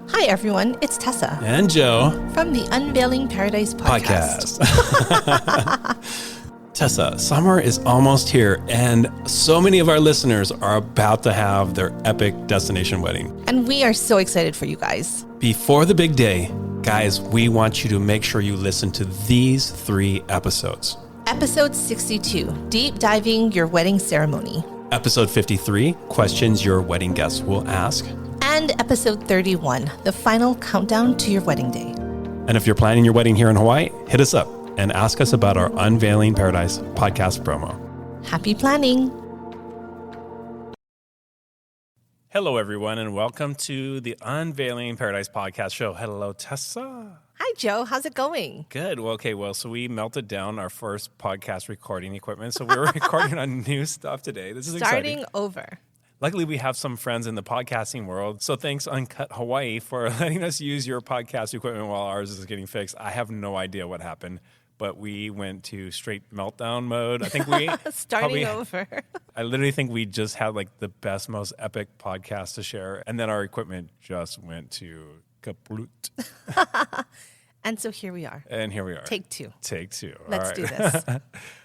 Hi, everyone. It's Tessa. And Joe. From the Unveiling Paradise podcast. Tessa, summer is almost here, and so many of our listeners are about to have their epic destination wedding. And we are so excited for you guys. Before the big day, guys, we want you to make sure you listen to these 3 episodes. Episode 62, Deep Diving Your Wedding Ceremony. Episode 53, Questions Your Wedding Guests Will Ask. And episode 31, the final countdown to your wedding day. And if you're planning your wedding here in Hawaii, hit us up and ask us about our Unveiling Paradise podcast promo. Happy planning. Hello, everyone, and welcome to the Unveiling Paradise podcast show. Hello, Tessa. Hi, Joe. How's it going? Good. So we melted down our first podcast recording equipment, so we're recording on new stuff today. This is Starting exciting. over. Luckily, we have some friends in the podcasting world, so thanks Uncut Hawaii for letting us use your podcast equipment while ours is getting fixed. I have no idea what happened, but we went to straight meltdown mode. I think we Starting over. I literally think we just had like the best, most epic podcast to share, and then our equipment just went to kaput. And so here we are. And here we are. Take 2. Let's do this. All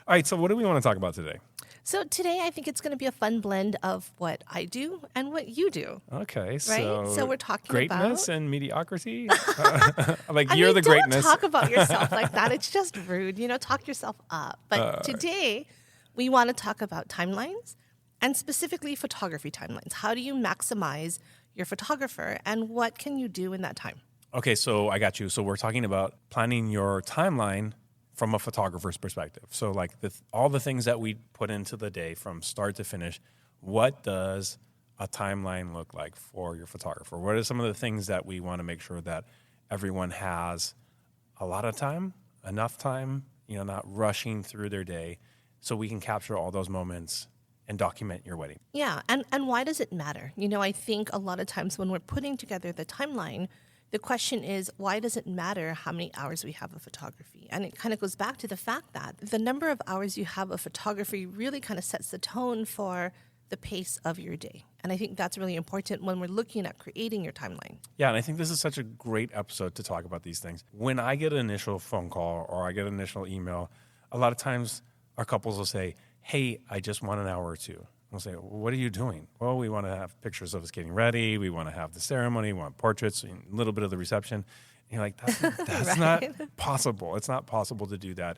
right, so what do we want to talk about today? So today I think it's going to be a fun blend of what I do and what you do. Okay, Right? so So we're talking greatness about... and mediocrity? You're the greatness. Don't talk about yourself like that. It's just rude. Talk yourself up. But today we want to talk about timelines and specifically photography timelines. How do you maximize your photographer and what can you do in that time? Okay, so I got you. So we're talking about planning your timeline from a photographer's perspective. So like all the things that we put into the day from start to finish, what does a timeline look like for your photographer? What are some of the things that we want to make sure that everyone has a lot of time, enough time, not rushing through their day, so we can capture all those moments and document your wedding? Yeah, and why does it matter? I think a lot of times when we're putting together the timeline, the question is, why does it matter how many hours we have of photography? And it kind of goes back to the fact that the number of hours you have of photography really kind of sets the tone for the pace of your day. And I think that's really important when we're looking at creating your timeline. Yeah, and I think this is such a great episode to talk about these things. When I get an initial phone call or I get an initial email, a lot of times our couples will say, hey, I just want an hour or two. We'll say, well, what are you doing? Well, we want to have pictures of us getting ready. We want to have the ceremony. We want portraits, a little bit of the reception. And you're like, that's Right. not possible. It's not possible to do that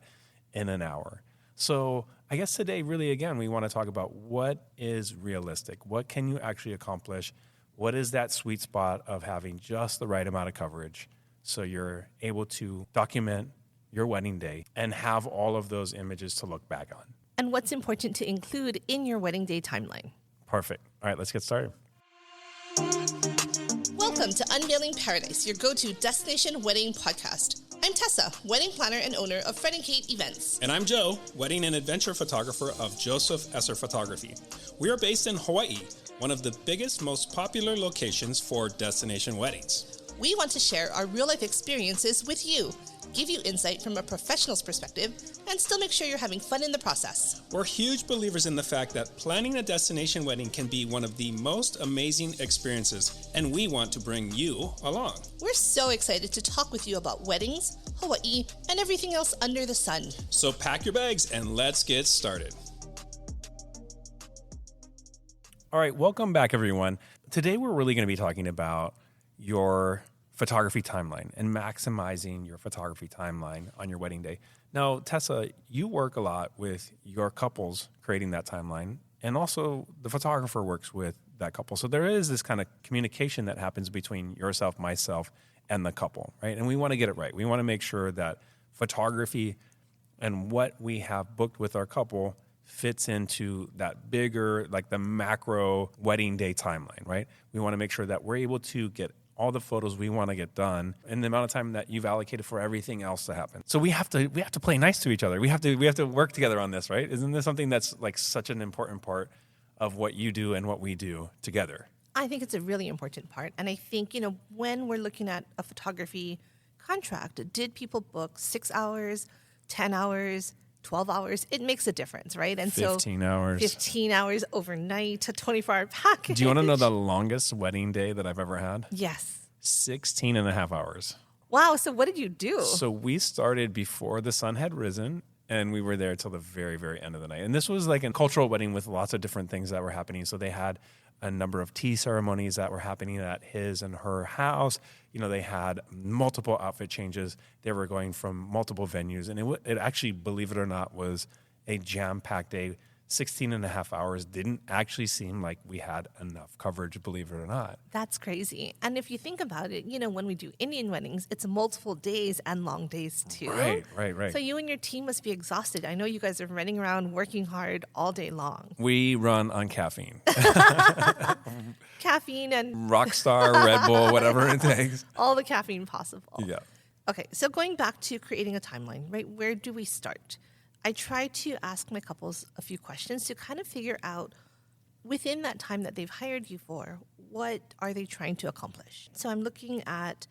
in an hour. So I guess today, really, again, we want to talk about what is realistic. What can you actually accomplish? What is that sweet spot of having just the right amount of coverage so you're able to document your wedding day and have all of those images to look back on? And what's important to include in your wedding day timeline. Perfect. All right, let's get started. Welcome to Unveiling Paradise, your go-to destination wedding podcast. I'm Tessa, wedding planner and owner of Fred and Kate Events. And I'm Joe, wedding and adventure photographer of Joseph Esser Photography. We are based in Hawaii, one of the biggest, most popular locations for destination weddings. We want to share our real-life experiences with you, give you insight from a professional's perspective, and still make sure you're having fun in the process. We're huge believers in the fact that planning a destination wedding can be one of the most amazing experiences, and we want to bring you along. We're so excited to talk with you about weddings, Hawaii, and everything else under the sun. So pack your bags and let's get started. All right, welcome back, everyone. Today, we're really going to be talking about your photography timeline and maximizing your photography timeline on your wedding day. Now, Tessa, you work a lot with your couples creating that timeline, and also the photographer works with that couple. So there is this kind of communication that happens between yourself, myself, and the couple, right? And we want to get it right. We want to make sure that photography and what we have booked with our couple fits into that bigger, like the macro wedding day timeline, right? We want to make sure that we're able to get all the photos we want to get done in the amount of time that you've allocated for everything else to happen. So we have to play nice to each other. We have to work together on this, right? Isn't this something that's like such an important part of what you do and what we do together? I think it's a really important part. And I think, when we're looking at a photography contract, did people book 6 hours, 10 hours, 12 hours? It makes a difference, right? And 15 hours. 15 hours overnight, a 24-hour package. Do you want to know the longest wedding day that I've ever had? Yes. 16 and a half hours. Wow. So what did you do? So we started before the sun had risen, and we were there till the very, very end of the night. And this was like a cultural wedding with lots of different things that were happening. So they had a number of tea ceremonies that were happening at his and her house. You know, they had multiple outfit changes. They were going from multiple venues. And it actually, believe it or not, was a jam-packed day. 16 and a half hours didn't actually seem like we had enough coverage, believe it or not. That's crazy. And if you think about it, you know, when we do Indian weddings, it's multiple days and long days too. Right. So you and your team must be exhausted. I know you guys are running around working hard all day long. We run on caffeine. Caffeine and Rockstar, Red Bull, whatever it takes. all the caffeine possible. Yeah. Okay, so going back to creating a timeline, right? Where do we start? I try to ask my couples a few questions to kind of figure out within that time that they've hired you for, what are they trying to accomplish? So I'm looking at,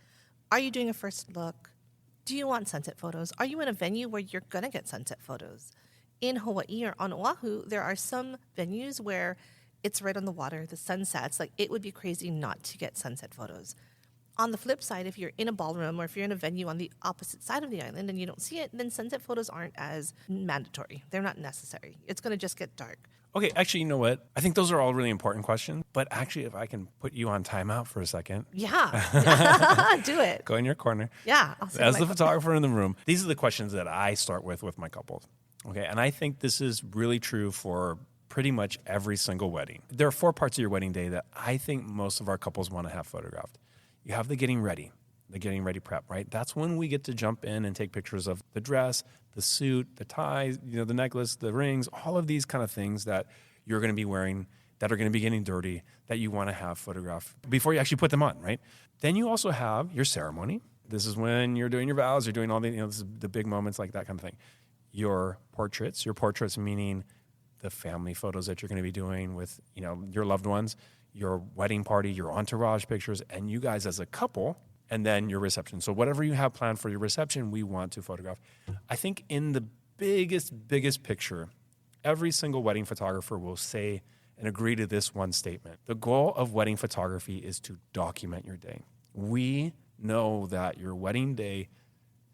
are you doing a first look? Do you want sunset photos? Are you in a venue where you're going to get sunset photos? In Hawaii or on Oahu, there are some venues where it's right on the water, the sun sets. Like, it would be crazy not to get sunset photos. On the flip side, if you're in a ballroom or if you're in a venue on the opposite side of the island and you don't see it, then sunset photos aren't as mandatory. They're not necessary. It's going to just get dark. Okay, actually, you know what? I think those are all really important questions. But actually, if I can put you on timeout for a second. Yeah. Do it. Go in your corner. Yeah. As the photographer in the room, these are the questions that I start with my couples. Okay, and I think this is really true for pretty much every single wedding. There are 4 parts of your wedding day that I think most of our couples want to have photographed. You have the getting ready prep, right? That's when we get to jump in and take pictures of the dress, the suit, the ties, you know, the necklace, the rings, all of these kind of things that you're going to be wearing that are going to be getting dirty that you want to have photographed before you actually put them on, right? Then you also have your ceremony. This is when you're doing your vows, you're doing all the, this is the big moments like that kind of thing. Your portraits meaning the family photos that you're going to be doing with, your loved ones, your wedding party, your entourage pictures, and you guys as a couple, and then your reception. So whatever you have planned for your reception, we want to photograph. I think in the biggest picture, every single wedding photographer will say and agree to this one statement. The goal of wedding photography is to document your day. We know that your wedding day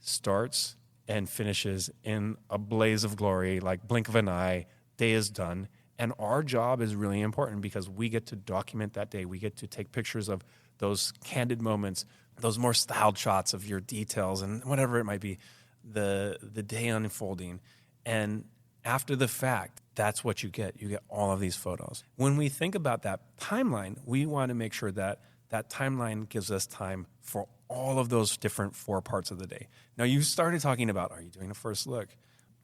starts and finishes in a blaze of glory, like blink of an eye, day is done. And our job is really important because we get to document that day. We get to take pictures of those candid moments, those more styled shots of your details and whatever it might be, the day unfolding. And after the fact, that's what you get. You get all of these photos. When we think about that timeline, we want to make sure that that timeline gives us time for all of those different 4 parts of the day. Now, you started talking about, are you doing a first look?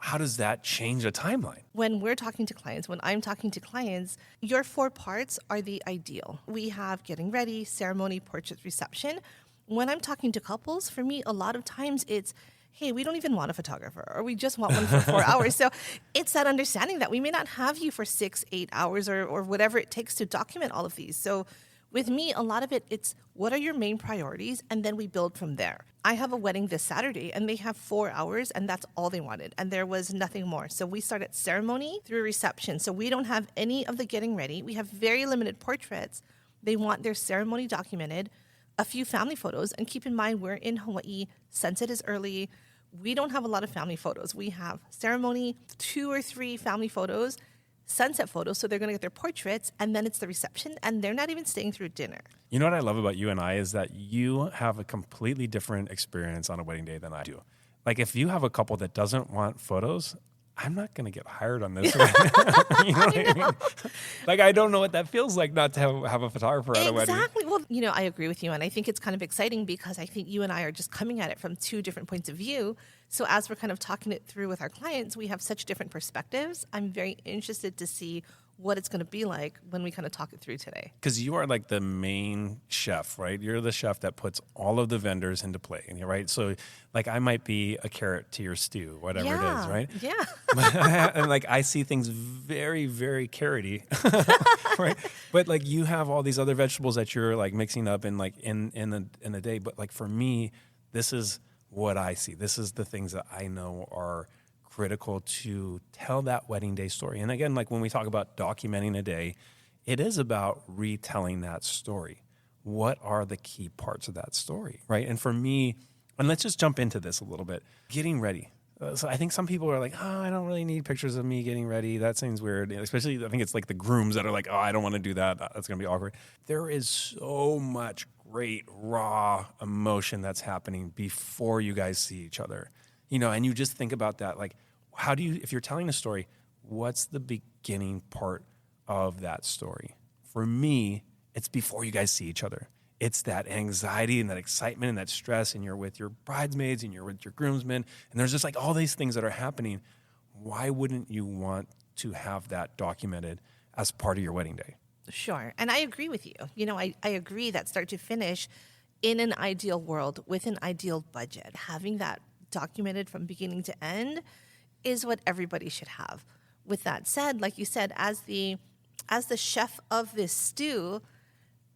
How does that change a timeline? When we're talking to clients, when I'm talking to clients, your 4 parts are the ideal. We have getting ready, ceremony, portrait, reception. When I'm talking to couples, for me, a lot of times it's, hey, we don't even want a photographer, or we just want one for 4 hours. So it's that understanding that we may not have you for 6, 8 hours or whatever it takes to document all of these. So with me, a lot of it's what are your main priorities, and then we build from there. I have a wedding this Saturday, and they have 4 hours, and that's all they wanted, and there was nothing more. So we start at ceremony through reception. So we don't have any of the getting ready. We have very limited portraits. They want their ceremony documented, a few family photos, and keep in mind we're in Hawaii. Sunset is early. We don't have a lot of family photos. We have ceremony, 2 or 3 family photos, sunset photos, so they're going to get their portraits, and then it's the reception, and they're not even staying through dinner. You know what I love about you and I is that you have a completely different experience on a wedding day than I do. Like, if you have a couple that doesn't want photos, I'm not going to get hired on this. You know what I mean? Like, I don't know what that feels like not to have a photographer at a wedding. Exactly. Well, I agree with you, and I think it's kind of exciting because I think you and I are just coming at it from 2 different points of view. So as we're kind of talking it through with our clients, we have such different perspectives. I'm very interested to see what it's going to be like when we kind of talk it through today. Because you are like the main chef, right? You're the chef that puts all of the vendors into play, right? So, like, I might be a carrot to your stew, whatever it is, right? Yeah. And like, I see things very, very carroty, right? But like, you have all these other vegetables that you're like mixing up in a day. But like, for me, this is what I see. This is the things that I know are critical to tell that wedding day story. And again, like when we talk about documenting a day, it is about retelling that story. what are the key parts of that story, right? And for me, and let's just jump into this a little bit, getting ready. So I think some people are like, oh, I don't really need pictures of me getting ready. That seems weird. Especially, I think it's like the grooms that are like, oh, I don't want to do that. That's going to be awkward. There is so much great raw emotion that's happening before you guys see each other. And you just think about that. Like, how do you, if you're telling a story, what's the beginning part of that story? For me, it's before you guys see each other. It's that anxiety and that excitement and that stress, and you're with your bridesmaids and you're with your groomsmen, and there's just like all these things that are happening. Why wouldn't you want to have that documented as part of your wedding day? Sure. And I agree with you. I agree that start to finish, in an ideal world with an ideal budget, having that documented from beginning to end is what everybody should have. With that said, like you said, as the chef of this stew,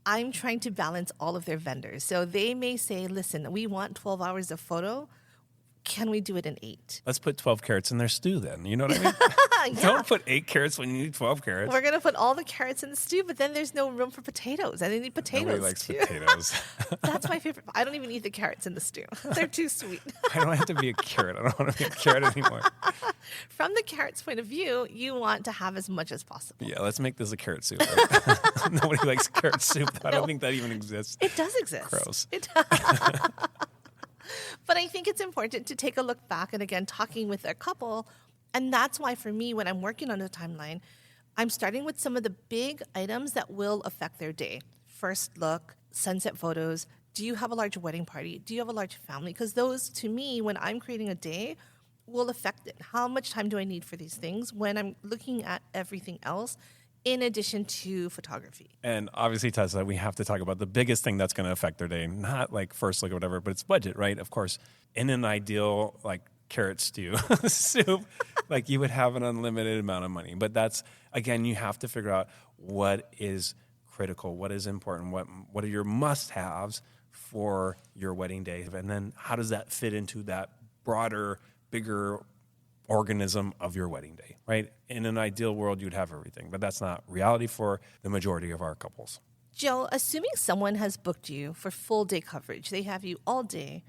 I'm trying to balance all of their vendors. So they may say, listen, we want 12 hours of photo. Can we do it in 8? Let's put 12 carrots in their stew then. You know what I mean? Yeah. Don't put 8 carrots when you need 12 carrots. We're going to put all the carrots in the stew, but then there's no room for potatoes. And they need potatoes, Nobody likes too. potatoes. That's my favorite. I don't even eat the carrots in the stew. They're too sweet. I don't have to be a carrot. I don't want to be a carrot anymore. From the carrot's point of view, you want to have as much as possible. Yeah, let's make this a carrot soup. Right? Nobody likes carrot soup. I don't think that even exists. It does exist. Gross. It does. But I think it's important to take a look back and, again, talking with a couple. And that's why, for me, when I'm working on a timeline, I'm starting with some of the big items that will affect their day. First look, sunset photos. Do you have a large wedding party? Do you have a large family? Because those, to me, when I'm creating a day, will affect it. How much time do I need for these things when I'm looking at everything else in addition to photography? And obviously, Tessa, we have to talk about the biggest thing that's going to affect their day. Not like first look or whatever, but it's budget, right? Of course, in an ideal, like, carrot stew soup, like, you would have an unlimited amount of money. But that's, again, you have to figure out what is critical, what is important, what are your must-haves for your wedding day, and then how does that fit into that broader, bigger organism of your wedding day, right? In an ideal world, you'd have everything, but that's not reality for the majority of our couples. Jill, assuming someone has booked you for full day coverage, they have you all day.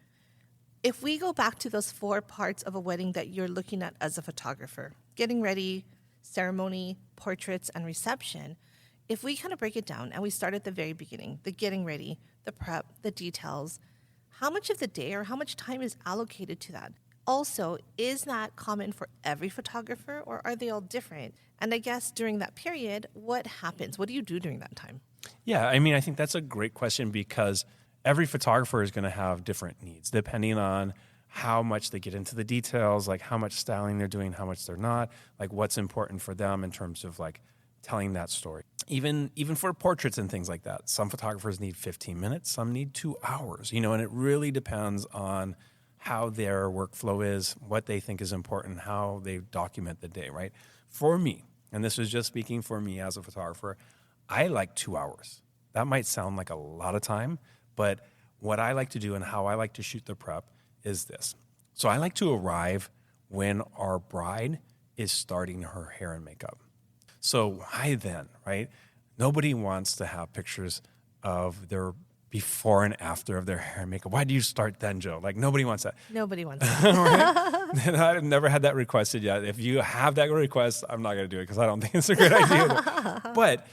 If we go back to those 4 parts of a wedding that you're looking at as a photographer, getting ready, ceremony, portraits, and reception, if we kind of break it down and we start at the very beginning, the getting ready, the prep, the details, how much of the day or how much time is allocated to that? Also, is that common for every photographer, or are they all different? And I guess during that period, what happens? What do you do during that time? Yeah, I mean, I think that's a great question because every photographer is going to have different needs depending on how much they get into the details, like how much styling they're doing, how much they're not, like what's important for them in terms of like telling that story. Even for portraits and things like that, some photographers need 15 minutes, some need 2 hours, and it really depends on how their workflow is, what they think is important, how they document the day, right? For me, and this is just speaking for me as a photographer, I like 2 hours. That might sound like a lot of time, but what I like to do and how I like to shoot the prep is this. So I like to arrive when our bride is starting her hair and makeup. So why then, right? Nobody wants to have pictures of their before and after of their hair and makeup. Why do you start then, Joe? Like, nobody wants that. Nobody wants that. Right? I've never had that requested yet. If you have that request, I'm not going to do it because I don't think it's a good idea. But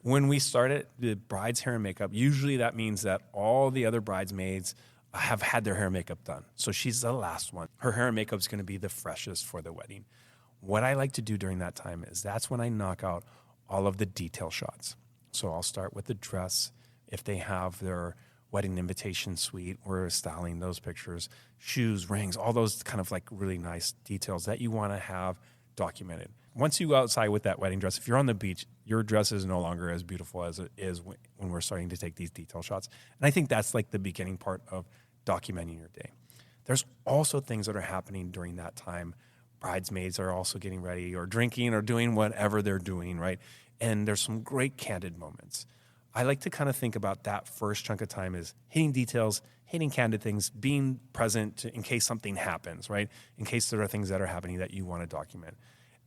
when we start the bride's hair and makeup, usually that means that all the other bridesmaids have had their hair and makeup done. So she's the last one. Her hair and makeup is going to be the freshest for the wedding. What I like to do during that time is that's when I knock out all of the detail shots. So I'll start with the dress. If they have their wedding invitation suite, we're styling those pictures, shoes, rings, all those kind of like really nice details that you want to have documented. Once you go outside with that wedding dress, if you're on the beach, your dress is no longer as beautiful as it is when we're starting to take these detail shots. And I think that's like the beginning part of documenting your day. There's also things that are happening during that time. Bridesmaids are also getting ready or drinking or doing whatever they're doing, right? And there's some great candid moments. I like to kind of think about that first chunk of time as hitting details, hitting candid things, being present in case something happens, right? In case there are things that are happening that you want to document.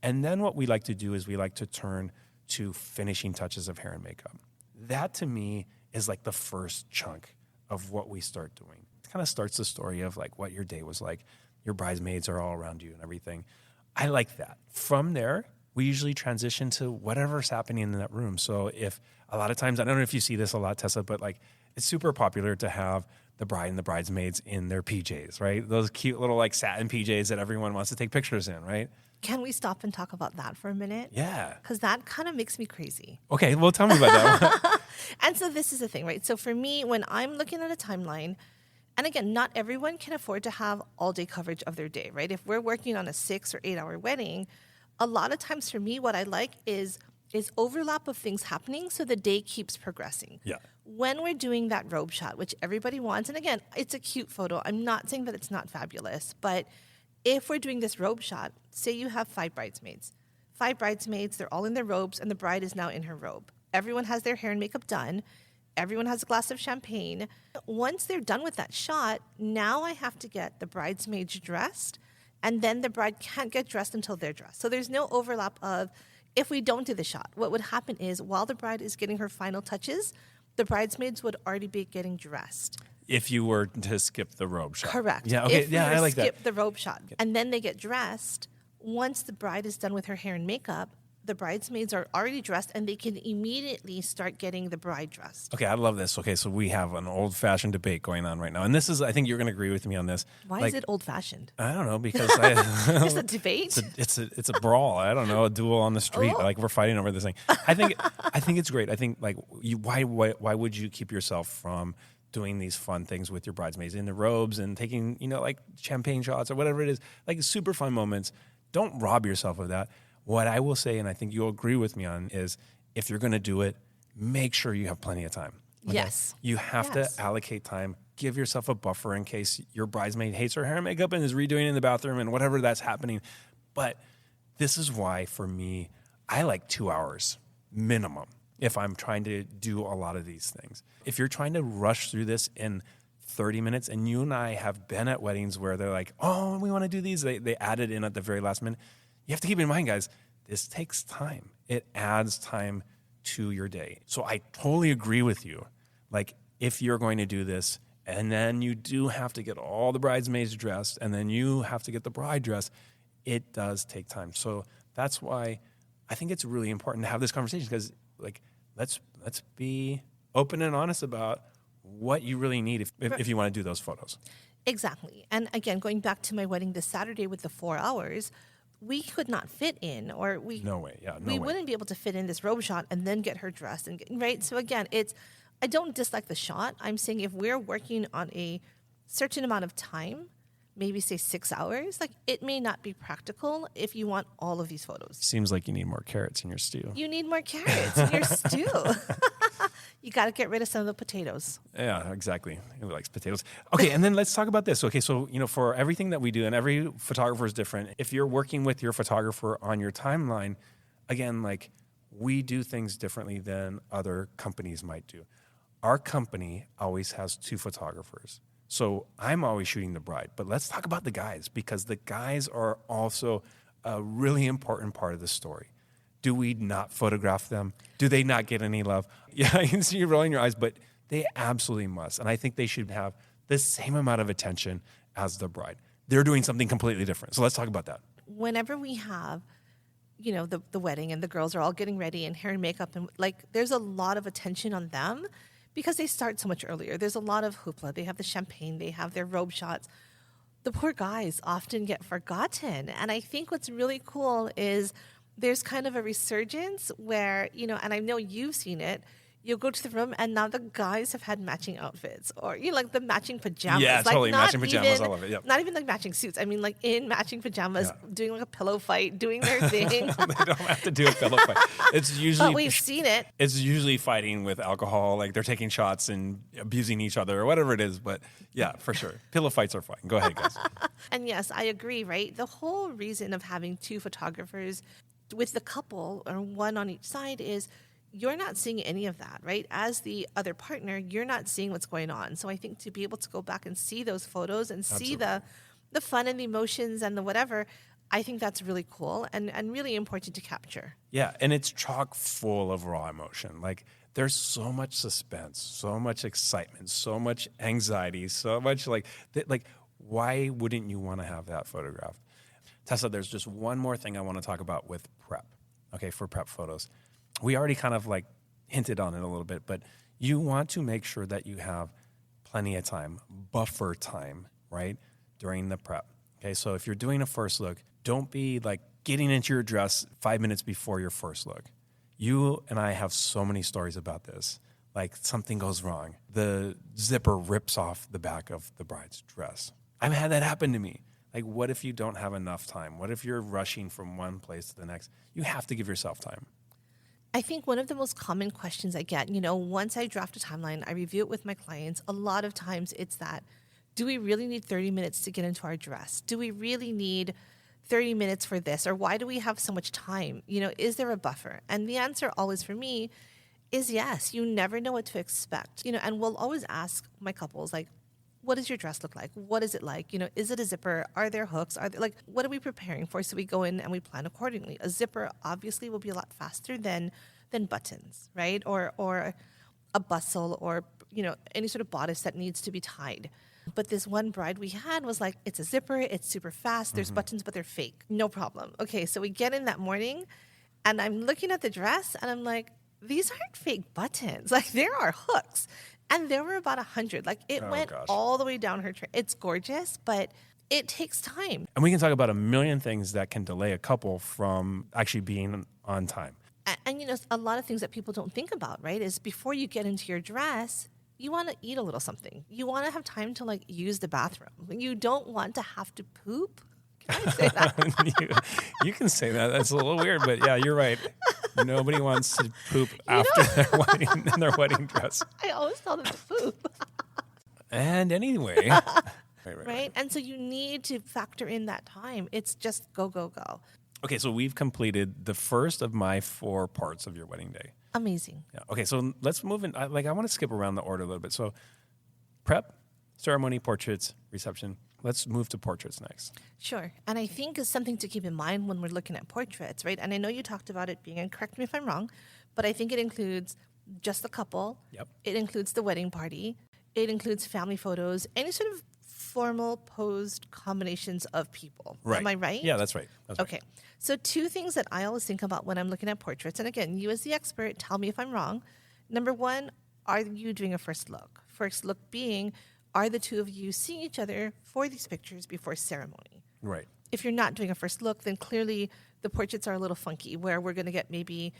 And then what we like to do is we like to turn to finishing touches of hair and makeup. That to me is like the first chunk of what we start doing. It kind of starts the story of like what your day was like. Your bridesmaids are all around you and everything. I like that. From there, we usually transition to whatever's happening in that room. So if a lot of times, I don't know if you see this a lot, Tessa, but like it's super popular to have the bride and the bridesmaids in their PJs, right? Those cute little like satin PJs that everyone wants to take pictures in, right? Can we stop and talk about that for a minute? Yeah. Because that kind of makes me crazy. Okay, well, tell me about that. And so this is the thing, right? So for me, when I'm looking at a timeline, and again, not everyone can afford to have all day coverage of their day, right? If we're working on a 6 or 8 hour wedding, a lot of times for me, what I like is overlap of things happening so the day keeps progressing. Yeah. When we're doing that robe shot, which everybody wants, and again, it's a cute photo. I'm not saying that it's not fabulous, but if we're doing this robe shot, say you have 5 bridesmaids. 5 bridesmaids, they're all in their robes, and the bride is now in her robe. Everyone has their hair and makeup done. Everyone has a glass of champagne. Once they're done with that shot, now I have to get the bridesmaids dressed, and then the bride can't get dressed until they're dressed. So there's no overlap of, if we don't do the shot, what would happen is while the bride is getting her final touches, the bridesmaids would already be getting dressed. If you were to skip the robe shot. Correct. Yeah, okay. If Yeah, we I like that. skip the robe shot. And then they get dressed. Once the bride is done with her hair and makeup, the bridesmaids are already dressed and they can immediately start getting the bride dressed. Okay, I love this. Okay, so we have an old-fashioned debate going on right now. And this is, I think you're going to agree with me on this. Why is it old-fashioned? I don't know, because Just a debate? it's a brawl. I don't know, a duel on the street. Oh. Like we're fighting over this thing. I think it's great. I think like why would you keep yourself from doing these fun things with your bridesmaids in the robes and taking, like champagne shots or whatever it is, like super fun moments. Don't rob yourself of that. What I will say, and I think you'll agree with me on, is if you're going to do it, make sure you have plenty of time. Okay? Yes. You have to allocate time. Give yourself a buffer in case your bridesmaid hates her hair and makeup and is redoing it in the bathroom and whatever that's happening. But this is why, for me, I like 2 hours minimum if I'm trying to do a lot of these things. If you're trying to rush through this in 30 minutes, and you and I have been at weddings where they're like, oh, we want to do these. They add it in at the very last minute. You have to keep in mind, guys, this takes time. It adds time to your day. So I totally agree with you. Like, if you're going to do this, and then you do have to get all the bridesmaids dressed, and then you have to get the bride dressed, it does take time. So that's why I think it's really important to have this conversation, because like let's be open and honest about what you really need if you want to do those photos. Exactly. And again, going back to my wedding this Saturday with the 4 hours, we could not fit in, or No way. Yeah, no we way. wouldn't be able to fit in this robe shot and then get her dressed right. So again, I don't dislike the shot. I'm saying if we're working on a certain amount of time, maybe say 6 hours, like it may not be practical if you want all of these photos. Seems like you need more carrots in your stew. You need more carrots in your stew. You got to get rid of some of the potatoes. Yeah, exactly. Who likes potatoes? Okay, and then let's talk about this. Okay, so, for everything that we do, and every photographer is different. If you're working with your photographer on your timeline, again, like we do things differently than other companies might do. Our company always has 2 photographers. So I'm always shooting the bride. But let's talk about the guys, because the guys are also a really important part of the story. Do we not photograph them? Do they not get any love? Yeah, I can see you rolling your eyes, but they absolutely must. And I think they should have the same amount of attention as the bride. They're doing something completely different. So let's talk about that. Whenever we have, the wedding and the girls are all getting ready and hair and makeup, and like there's a lot of attention on them because they start so much earlier. There's a lot of hoopla. They have the champagne, they have their robe shots. The poor guys often get forgotten. And I think what's really cool is there's kind of a resurgence where, and I know you've seen it, you'll go to the room and now the guys have had matching outfits or, like the matching pajamas. Yeah, like totally. not Matching pajamas, even, I love it. Yep. Not even like matching suits. I mean, like in matching pajamas, doing like a pillow fight, doing their thing. They don't have to do a pillow fight. It's usually, but we've seen it. It's usually fighting with alcohol, like they're taking shots and abusing each other or whatever it is. But yeah, for sure. Pillow fights are fine. Go ahead, guys. And yes, I agree, right? The whole reason of having 2 photographers with the couple or one on each side is you're not seeing any of that, right? As the other partner, you're not seeing what's going on. So I think to be able to go back and see those photos and see the fun and the emotions and the whatever, I think that's really cool and really important to capture. Yeah, and it's chock full of raw emotion. Like there's so much suspense, so much excitement, so much anxiety, so much like why wouldn't you want to have that photographed? Tessa, there's just one more thing I want to talk about with prep, okay, for prep photos. We already kind of like hinted on it a little bit, but you want to make sure that you have plenty of time, buffer time, right, during the prep. Okay, so if you're doing a first look, don't be like getting into your dress 5 minutes before your first look. You and I have so many stories about this. Like something goes wrong. The zipper rips off the back of the bride's dress. I've had that happen to me. Like, what if you don't have enough time? What if you're rushing from one place to the next? You have to give yourself time. I think one of the most common questions I get, once I draft a timeline, I review it with my clients. A lot of times it's that, do we really need 30 minutes to get into our dress? Do we really need 30 minutes for this? Or why do we have so much time? Is there a buffer? And the answer always for me is yes. You never know what to expect. And we'll always ask my couples, like, what does your dress look like? What is it like? Is it a zipper? Are there hooks? What are we preparing for? So we go in and we plan accordingly. A zipper obviously will be a lot faster than buttons, right? Or a bustle or, any sort of bodice that needs to be tied. But this one bride we had was like, it's a zipper, it's super fast, there's buttons, but they're fake. No problem. Okay, so we get in that morning and I'm looking at the dress and I'm like, these aren't fake buttons. Like, there are hooks. And there were about 100. Like, it went all the way down her train. It's gorgeous, but it takes time. And we can talk about a million things that can delay a couple from actually being on time. And a lot of things that people don't think about, right, is before you get into your dress, you want to eat a little something. You want to have time to, use the bathroom. You don't want to have to poop. Can I say that? you can say that. That's a little weird, but yeah, you're right. Nobody wants to poop after their wedding dress. I always tell them to poop. And anyway. Right? And so you need to factor in that time. It's just go, go, go. Okay, so we've completed the first of my 4 parts of your wedding day. Amazing. Yeah. Okay, so let's move in. I want to skip around the order a little bit. So prep, ceremony, portraits, reception. Let's move to portraits next. Sure. And I think it's something to keep in mind when we're looking at portraits, right? And I know you talked about it being, and correct me if I'm wrong, but I think it includes just the couple. Yep. It includes the wedding party. It includes family photos, any sort of formal posed combinations of people. Right. Am I right? Yeah, that's right. Okay. So 2 things that I always think about when I'm looking at portraits, and again, you as the expert, tell me if I'm wrong. Number 1, are you doing a first look? First look being, are the 2 of you seeing each other for these pictures before ceremony? Right. If you're not doing a first look, then clearly the portraits are a little funky, where we're going to get maybe,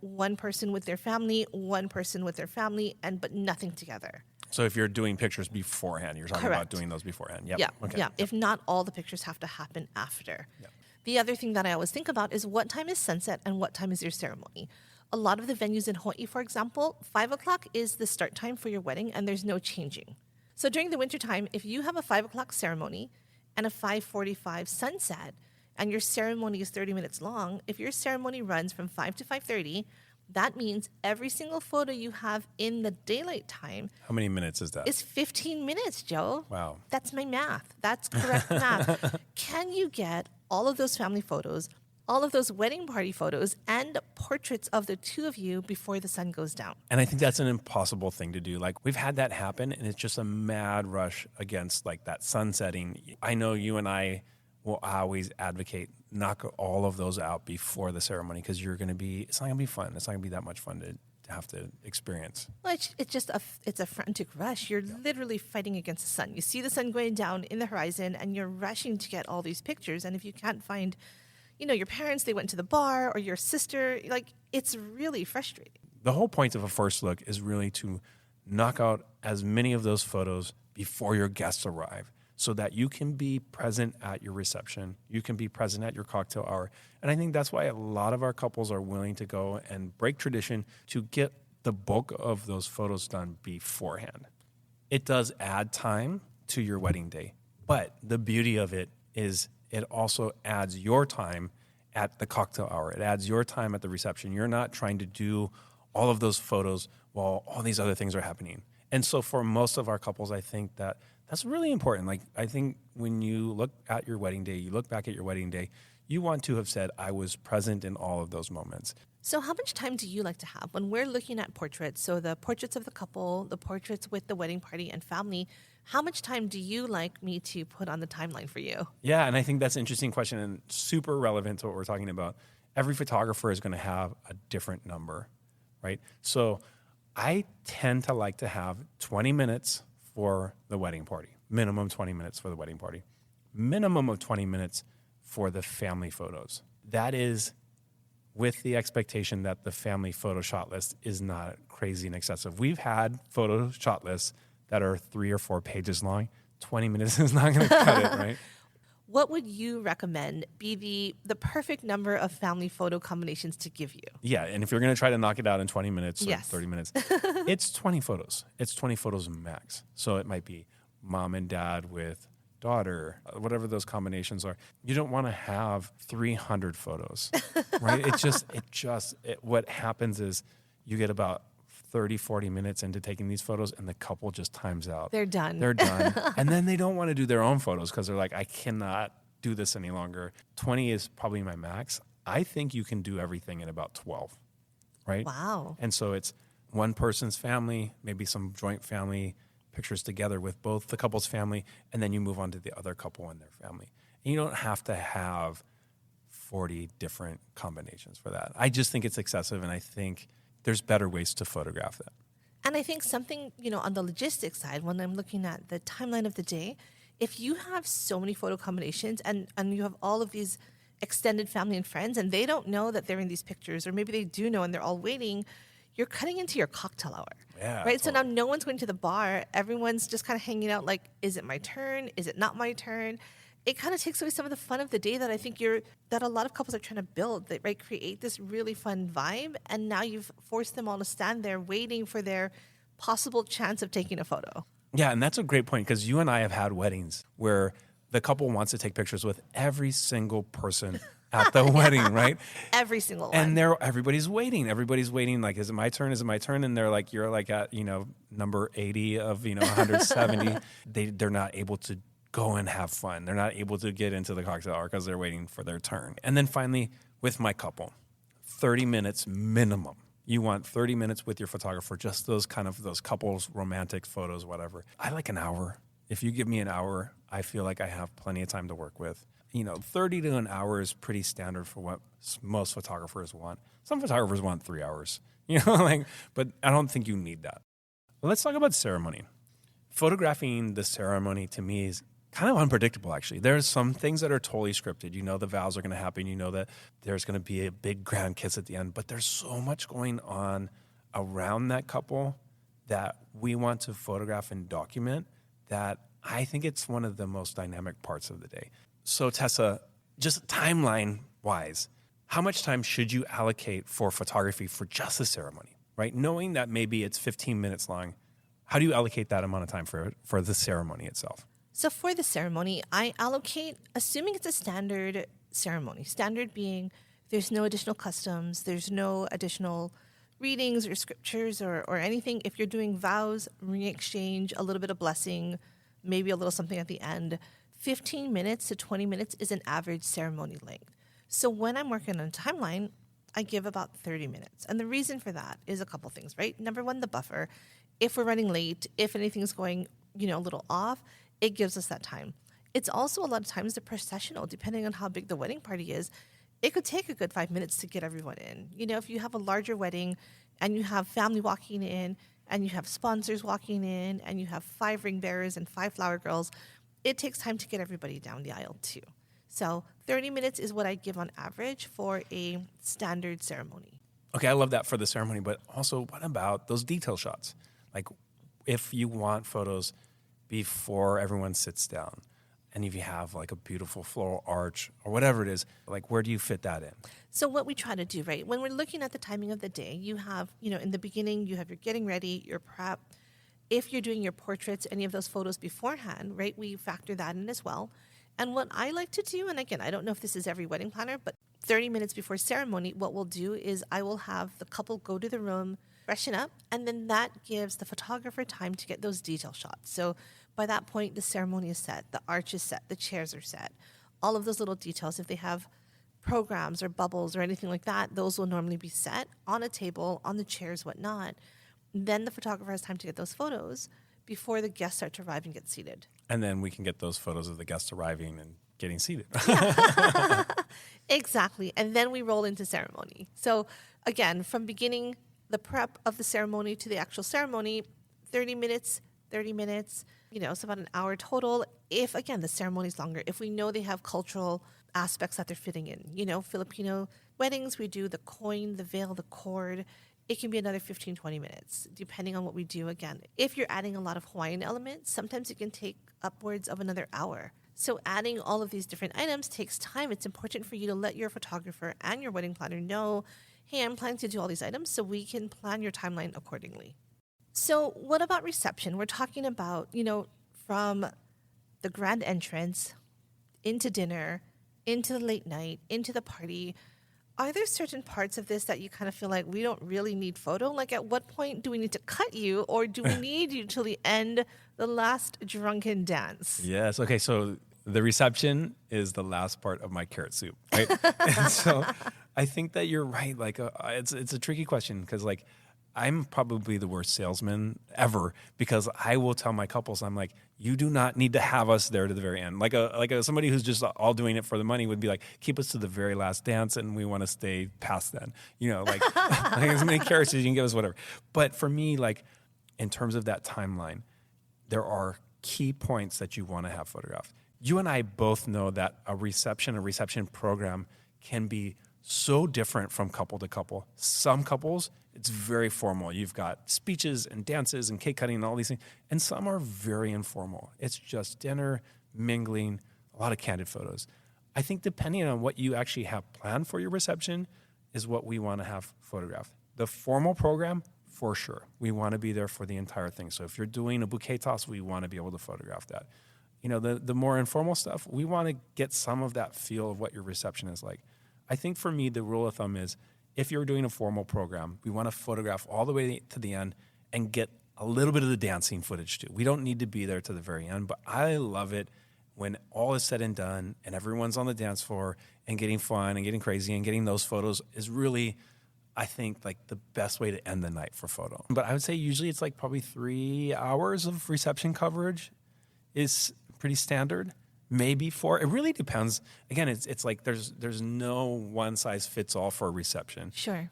one person with their family, one person with their family, but nothing together. So if you're doing pictures beforehand, you're talking about doing those beforehand. Yep. Yeah. Okay. Yeah. If not, all the pictures have to happen after. Yep. The other thing that I always think about is what time is sunset and what time is your ceremony. A lot of the venues in Hawaii, for example, 5 o'clock is the start time for your wedding, and there's no changing. So during the wintertime, if you have a 5 o'clock ceremony and a 5:45 sunset, and your ceremony is 30 minutes long, if your ceremony runs from 5 to 5:30, that means every single photo you have in the daylight time. How many minutes is that? Is 15 minutes, Joe. Wow. That's my math. That's correct math. Can you get all of those family photos, all of those wedding party photos, and portraits of the 2 of you before the sun goes down? And I think that's an impossible thing to do. Like, we've had that happen, and it's just a mad rush against that sun setting. I know you and I will always advocate knock all of those out before the ceremony, because it's not going to be fun. It's not going to be that much fun to have to experience. Well, it's just it's a frantic rush. You're literally fighting against the sun. You see the sun going down in the horizon, and you're rushing to get all these pictures. And if you can't find, your parents, they went to the bar, or your sister, it's really frustrating. The whole point of a first look is really to knock out as many of those photos before your guests arrive, so that you can be present at your reception, you can be present at your cocktail hour. And I think that's why a lot of our couples are willing to go and break tradition to get the bulk of those photos done beforehand. It does add time to your wedding day, but the beauty of it is it also adds your time at the cocktail hour. It adds your time at the reception. You're not trying to do all of those photos while all these other things are happening. And so for most of our couples, I think that's really important. I think when you look at your wedding day, you look back at your wedding day, you want to have said, I was present in all of those moments. So how much time do you like to have when we're looking at portraits? So the portraits of the couple, the portraits with the wedding party and family, how much time do you like me to put on the timeline for you? Yeah, and I think that's an interesting question and super relevant to what we're talking about. Every photographer is going to have a different number, right? So I tend to like to have 20 minutes for the wedding party, minimum 20 minutes for the wedding party, minimum of 20 minutes for the family photos. That is with the expectation that the family photo shot list is not crazy and excessive. We've had photo shot lists that are 3 or 4 pages long. 20 minutes is not going to cut it, right? What would you recommend be the perfect number of family photo combinations to give you? Yeah, and if you're going to try to knock it out in 20 minutes or Yes. 30 minutes, it's 20 photos. It's 20 photos max. So it might be mom and dad with daughter, whatever those combinations are. You don't want to have 300 photos, right? What happens is you get about 30, 40 minutes into taking these photos and the couple just times out. They're done. They're done. And then they don't want to do their own photos because they're like, I cannot do this any longer. 20 is probably my max. I think you can do everything in about 12, right? Wow. And so it's one person's family, maybe some joint family pictures together with both the couple's family, and then you move on to the other couple and their family. And you don't have to have 40 different combinations for that. I just think it's excessive, and I think there's better ways to photograph that. And I think something, on the logistics side, when I'm looking at the timeline of the day, if you have so many photo combinations and you have all of these extended family and friends and they don't know that they're in these pictures, or maybe they do know and they're all waiting, you're cutting into your cocktail hour. Yeah, right? totally. So now no one's going to the bar. Everyone's just kind of hanging out like, is it my turn? Is it not my turn? It kind of takes away some of the fun of the day that I think that a lot of couples are trying to build, that right, create this really fun vibe. And now you've forced them all to stand there waiting for their possible chance of taking a photo. Yeah, and that's a great point because you and I have had weddings where the couple wants to take pictures with every single person at the wedding, right? Every single one. And everybody's waiting. Everybody's waiting. Like, is it my turn? Is it my turn? And they're like, you're like at, number 80 of, 170. They're not able to go and have fun. They're not able to get into the cocktail hour because they're waiting for their turn. And then finally, with my couple, 30 minutes minimum. You want 30 minutes with your photographer, just those couples, romantic photos, whatever. I like an hour. If you give me an hour, I feel like I have plenty of time to work with. 30 to an hour is pretty standard for what most photographers want. Some photographers want 3 hours, but I don't think you need that. Let's talk about ceremony. Photographing the ceremony to me is kind of unpredictable, actually. There's some things that are totally scripted. The vows are going to happen. That there's going to be a big grand kiss at the end. But there's so much going on around that couple that we want to photograph and document that I think it's one of the most dynamic parts of the day. So, Tessa, just timeline-wise, how much time should you allocate for photography for just the ceremony, right? Knowing that maybe it's 15 minutes long, how do you allocate that amount of time for the ceremony itself? So for the ceremony, I allocate, assuming it's a standard ceremony, standard being there's no additional customs, there's no additional readings or scriptures or anything. If you're doing vows, ring exchange, a little bit of blessing, maybe a little something at the end, 15 minutes to 20 minutes is an average ceremony length. So when I'm working on a timeline, I give about 30 minutes. And the reason for that is a couple things, right? Number one, the buffer. If we're running late, if anything's going, a little off, it gives us that time. It's also a lot of times the processional, depending on how big the wedding party is, it could take a good 5 minutes to get everyone in. If you have a larger wedding and you have family walking in and you have sponsors walking in and you have 5 ring bearers and 5 flower girls, it takes time to get everybody down the aisle too. So 30 minutes is what I give on average for a standard ceremony. Okay, I love that for the ceremony, but also what about those detail shots? Like if you want photos before everyone sits down and if you have like a beautiful floral arch or whatever it is, like where do you fit that in? So what we try to do, right, when we're looking at the timing of the day, you have, in the beginning, you have your getting ready, your prep. If you're doing your portraits, any of those photos beforehand, right, we factor that in as well. And what I like to do, and again, I don't know if this is every wedding planner, but 30 minutes before ceremony, what we'll do is I will have the couple go to the room, freshen up, and then that gives the photographer time to get those detail shots. So by that point, the ceremony is set, the arch is set, the chairs are set, all of those little details. If they have programs or bubbles or anything like that, those will normally be set on a table, on the chairs, whatnot. Then the photographer has time to get those photos before the guests start to arrive and get seated. And then we can get those photos of the guests arriving and getting seated. Exactly. And then we roll into ceremony. So again, from beginning the prep of the ceremony to the actual ceremony, 30 minutes, so about an hour total. If, again, the ceremony is longer, if we know they have cultural aspects that they're fitting in, Filipino weddings, we do the coin, the veil, the cord. It can be another 15, 20 minutes, depending on what we do. Again, if you're adding a lot of Hawaiian elements, sometimes it can take upwards of another hour. So adding all of these different items takes time. It's important for you to let your photographer and your wedding planner know, hey, I'm planning to do all these items, so we can plan your timeline accordingly. So what about reception? We're talking about, from the grand entrance into dinner, into the late night, into the party. Are there certain parts of this that you kind of feel like we don't really need photo? Like, at what point do we need to cut you, or do we need you till the end, the last drunken dance? Yes. Okay. So the reception is the last part of my carrot soup, right? And so I think that you're right. Like, it's a tricky question because, like, I'm probably the worst salesman ever because I will tell my couples, I'm like, you do not need to have us there to the very end. Like somebody who's just all doing it for the money would be like, keep us to the very last dance and we want to stay past then. Like as many carrots as you can give us, whatever. But for me, like, in terms of that timeline, there are key points that you want to have photographed. You and I both know that a reception program can be so different from couple to couple. Some couples, it's very formal. You've got speeches and dances and cake cutting and all these things. And some are very informal. It's just dinner, mingling, a lot of candid photos. I think depending on what you actually have planned for your reception is what we want to have photographed. The formal program, for sure. We want to be there for the entire thing. So if you're doing a bouquet toss, we want to be able to photograph that. The more informal stuff, we want to get some of that feel of what your reception is like. I think for me, the rule of thumb is if you're doing a formal program, we want to photograph all the way to the end and get a little bit of the dancing footage too. We don't need to be there to the very end, but I love it when all is said and done and everyone's on the dance floor and getting fun and getting crazy and getting those photos is really, I think, like the best way to end the night for photo. But I would say usually it's like probably 3 hours of reception coverage is pretty standard. Maybe 4. It really depends. Again, it's like there's no one size fits all for a reception. Sure.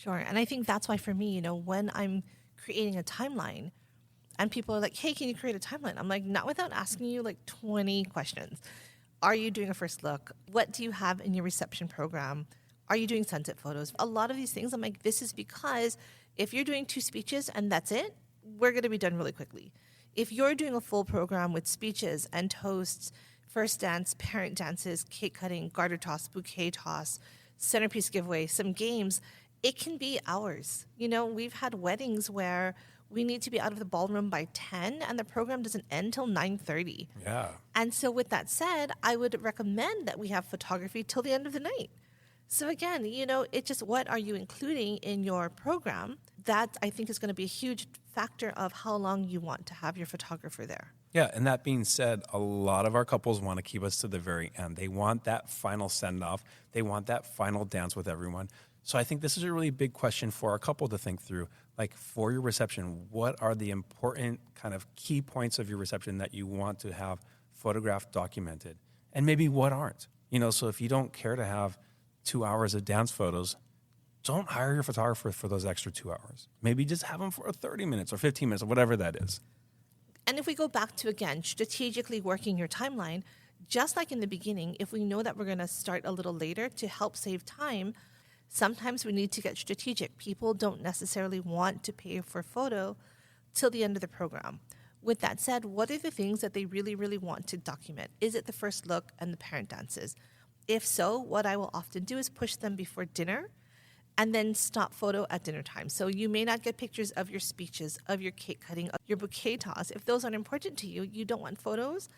And I think that's why for me, when I'm creating a timeline and people are like, hey, can you create a timeline? I'm like, not without asking you like 20 questions. Are you doing a first look? What do you have in your reception program? Are you doing sunset photos? A lot of these things, I'm like, this is because if you're doing 2 speeches and that's it, we're going to be done really quickly. If you're doing a full program with speeches and toasts, first dance, parent dances, cake cutting, garter toss, bouquet toss, centerpiece giveaway, some games, it can be hours. We've had weddings where we need to be out of the ballroom by 10 and the program doesn't end till 9:30. Yeah. And so with that said, I would recommend that we have photography till the end of the night. So again, it's just what are you including in your program? That I think is going to be a huge factor of how long you want to have your photographer there. Yeah, and that being said, a lot of our couples want to keep us to the very end. They want that final send-off. They want that final dance with everyone. So I think this is a really big question for our couple to think through. Like, for your reception, what are the important kind of key points of your reception that you want to have photographed, documented? And maybe what aren't? So if you don't care to have 2 hours of dance photos, don't hire your photographer for those extra 2 hours. Maybe just have them for 30 minutes or 15 minutes or whatever that is. And if we go back to, again, strategically working your timeline, just like in the beginning, if we know that we're going to start a little later to help save time, sometimes we need to get strategic. People don't necessarily want to pay for photo till the end of the program. With that said, what are the things that they really, really want to document? Is it the first look and the parent dances? If so, what I will often do is push them before dinner and then stop photo at dinner time. So you may not get pictures of your speeches, of your cake cutting, of your bouquet toss. If those aren't important to you, you don't want photos,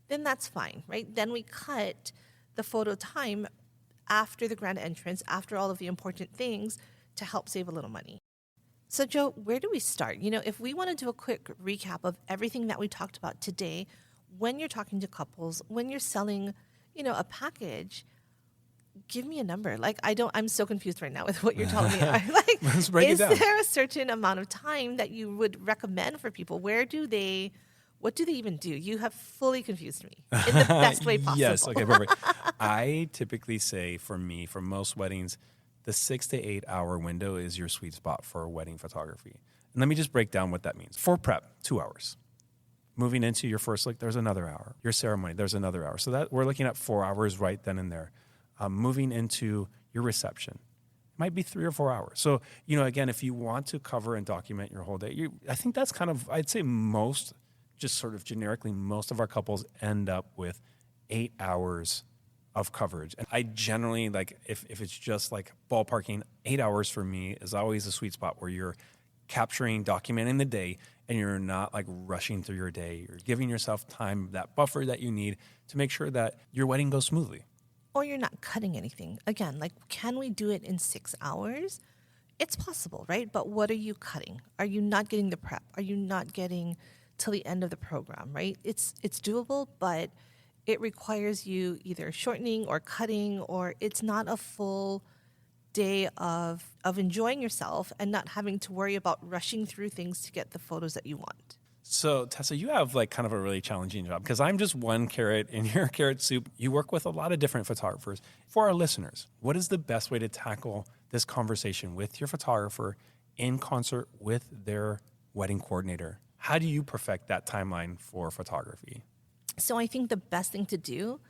then that's fine, right? Then we cut the photo time after the grand entrance, after all of the important things to help save a little money. So Joe, where do we start? If we want to do a quick recap of everything that we talked about today, when you're talking to couples, when you're selling, a package, give me a number. Like, I'm so confused right now with what you're telling me. Let's break it down. Is there a certain amount of time that you would recommend for people? What do they even do? You have fully confused me in the best way possible. Yes, okay, perfect. I typically say for most weddings, the 6 to 8 hour window is your sweet spot for wedding photography. And let me just break down what that means. For prep, 2 hours. Moving into your first look, there's another hour. Your ceremony, there's another hour. So that we're looking at 4 hours right then and there. Moving into your reception, it might be 3 or 4 hours. So, again, if you want to cover and document your whole day, I think that's I'd say just sort of generically, most of our couples end up with 8 hours of coverage. And I generally, if it's just like ballparking, 8 hours for me is always a sweet spot where you're capturing, documenting the day, and you're not rushing through your day. You're giving yourself time, that buffer that you need to make sure that your wedding goes smoothly. Or you're not cutting anything. Again, can we do it in 6 hours? It's possible, right? But what are you cutting? Are you not getting the prep? Are you not getting till the end of the program, right? It's doable, but it requires you either shortening or cutting, or it's not a full day of enjoying yourself and not having to worry about rushing through things to get the photos that you want. So, Tessa, you have kind of a really challenging job because I'm just one carrot in your carrot soup. You work with a lot of different photographers. For our listeners, what is the best way to tackle this conversation with your photographer in concert with their wedding coordinator? How do you perfect that timeline for photography? So I think the best thing to do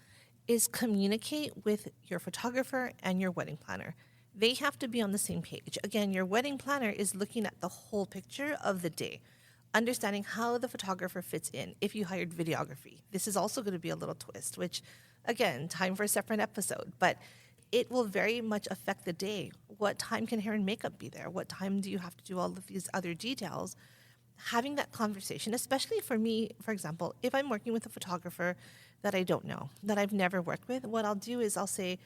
is communicate with your photographer and your wedding planner. They have to be on the same page. Again, your wedding planner is looking at the whole picture of the day, understanding how the photographer fits in. If you hired videography, this is also going to be a little twist, which, again, time for a separate episode, but it will very much affect the day. What time can hair and makeup be there? What time do you have to do all of these other details? Having that conversation, especially for me, for example, if I'm working with a photographer that I don't know, that I've never worked with, what I'll do is I'll say,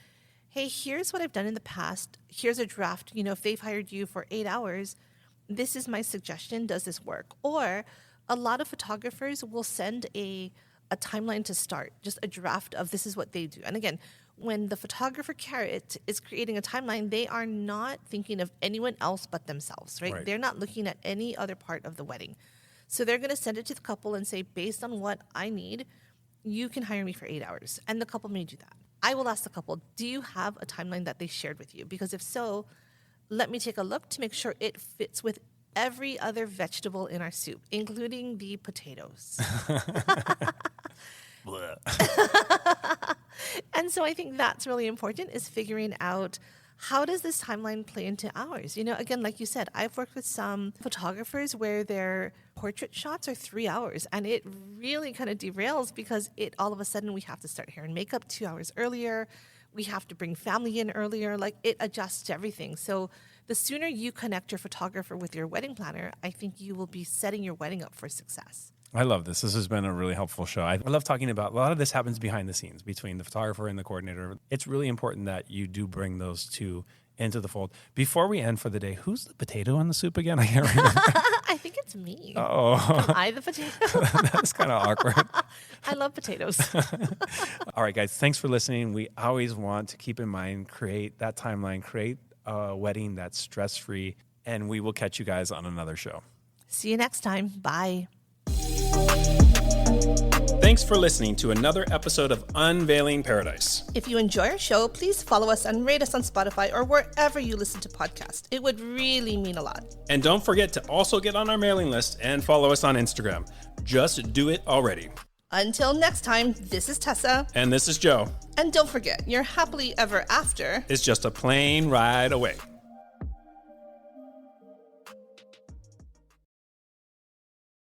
hey, here's what I've done in the past. Here's a draft. If they've hired you for 8 hours, this is my suggestion. Does this work? Or a lot of photographers will send a timeline to start, just a draft of this is what they do. And again, when the photographer carrot is creating a timeline, they are not thinking of anyone else but themselves, right? They're not looking at any other part of the wedding. So they're going to send it to the couple and say, based on what I need, you can hire me for 8 hours. And the couple may do that. I will ask the couple, do you have a timeline that they shared with you? Because if so, let me take a look to make sure it fits with every other vegetable in our soup, including the potatoes. And so I think that's really important, is figuring out, how does this timeline play into ours? Again, like you said, I've worked with some photographers where their portrait shots are 3 hours, and it really kind of derails because all of a sudden we have to start hair and makeup 2 hours earlier. We have to bring family in earlier. It adjusts to everything. So the sooner you connect your photographer with your wedding planner, I think you will be setting your wedding up for success. I love this. This has been a really helpful show. I love talking about, a lot of this happens behind the scenes between the photographer and the coordinator. It's really important that you do bring those two into the fold. Before we end for the day, who's the potato on the soup again? I can't remember. I think it's me. Oh. Am I the potato? That's kind of awkward. I love potatoes. All right, guys, thanks for listening. We always want to keep in mind, create that timeline, create a wedding that's stress-free, and we will catch you guys on another show. See you next time. Bye. Thanks for listening to another episode of Unveiling Paradise. If you enjoy our show, please follow us and rate us on Spotify or wherever you listen to podcasts. It would really mean a lot. And don't forget to also get on our mailing list and follow us on Instagram. Just do it already. Until next time, this is Tessa. And this is Joe. And don't forget, your happily ever after is just a plane ride away.